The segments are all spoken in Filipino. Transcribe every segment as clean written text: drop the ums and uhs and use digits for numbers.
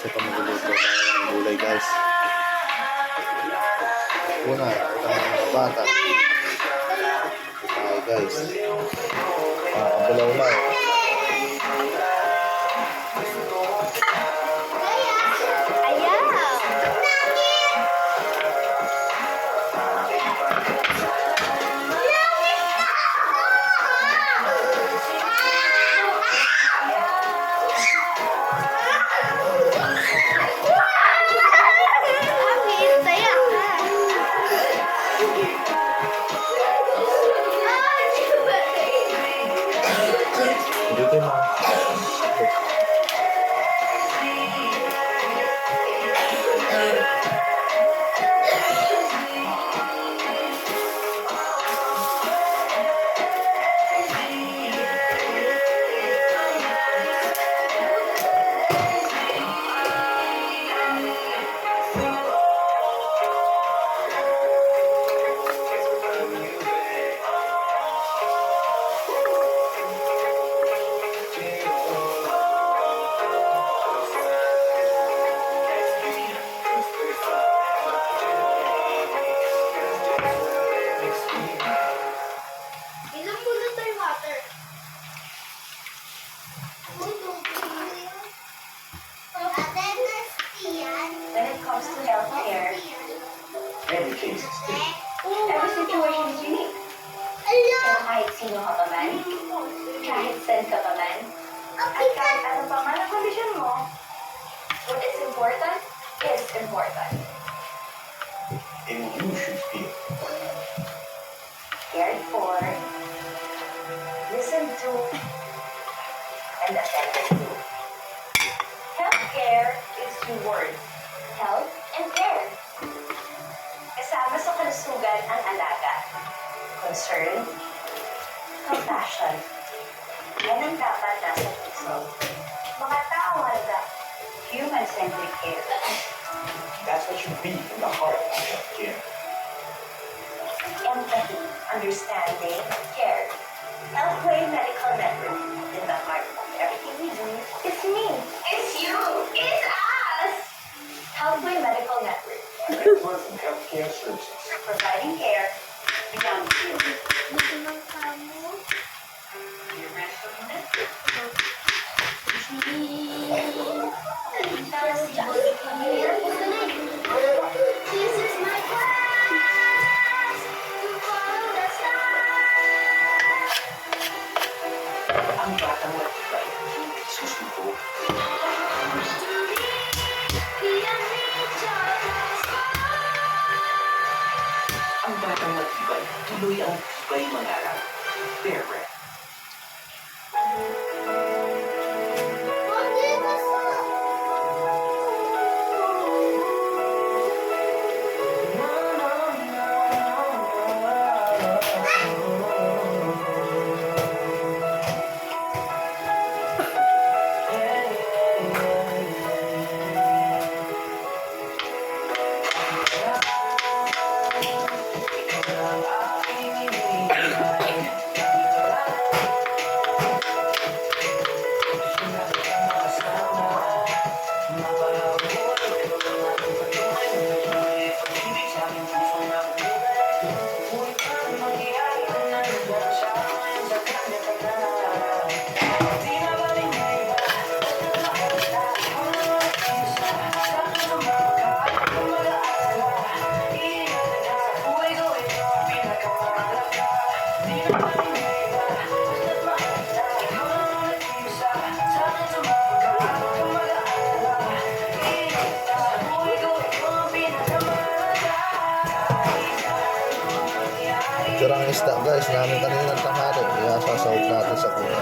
Kasi ito magluluto tayo ng gulay guys. Una, itong bata. Ito tayo guys. Kabulaw lang. Dito na. When it comes to healthcare, every situation is unique. Kaya kahit sino ka pa man, kahit saan ka pa man, at kahit ano pa man ang kondisyon mo, what is important is important. And you should feel Cared for, listened to, and attended to. Healthcare is two words, health and care. Kasama sa kalusugan ang alaga, concern, compassion. Yan ang dapat nasa puso. Mga tao halaga, human-centric care. that's what should be in the heart of healthcare. Empathy, understanding, care. Healthway Medical Network. In the heart of everything we do, it's me, it's you, it's us. Healthway Medical Network. A network of healthcare services. Providing care beyond you. This is my class to follow the stars. Ang batang matibay, hindi susuko. Ang batang matibay, tuloy ang tibay mangarap. Bear Brand. Tirang isda guys, namin kanina ng tanghali. Kaya sasawag natin sa kuna.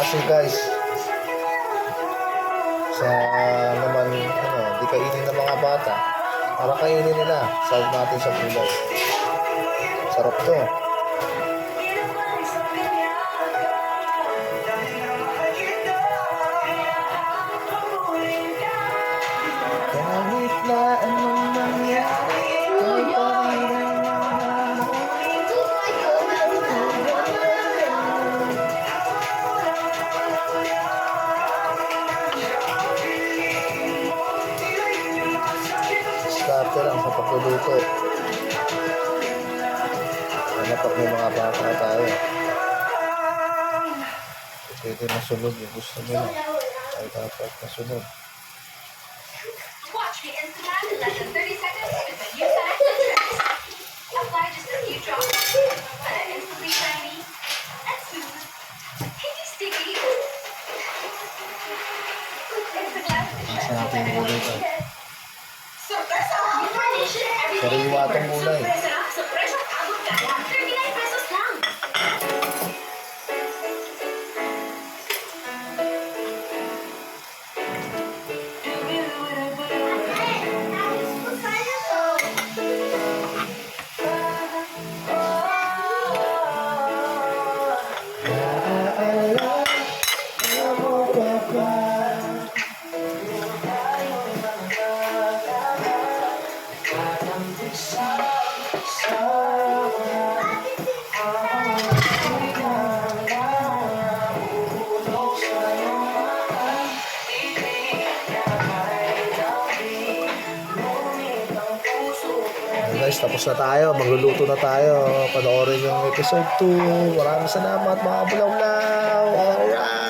Kasi guys, sa naman, di kainin ng mga bata. Para kainin nila. Sahog natin sa gulay. Sarap to. Kahit na anong mangyari, ay starter ang sa pagluluto. Kapag may mga bata tayo, pwede masunod yung gusto nila. Ay dapat masunod. Watch me Instagram in less than 30 seconds with my new Panax Express. Apply just a few drops. And instantly shiny and smooth. Sticky sticky. It's the glass Nasa natin yung gulay ito. Sorpresa! New carnation every day. Sariwa itong gulay. Sorpresa! Sorpresa! Abot kaya! 39 pesos lang! Guys, tapos na tayo. Magluluto na tayo. Panoorin yung episode 2. Maraming salamat mga bulawlaw. Alright.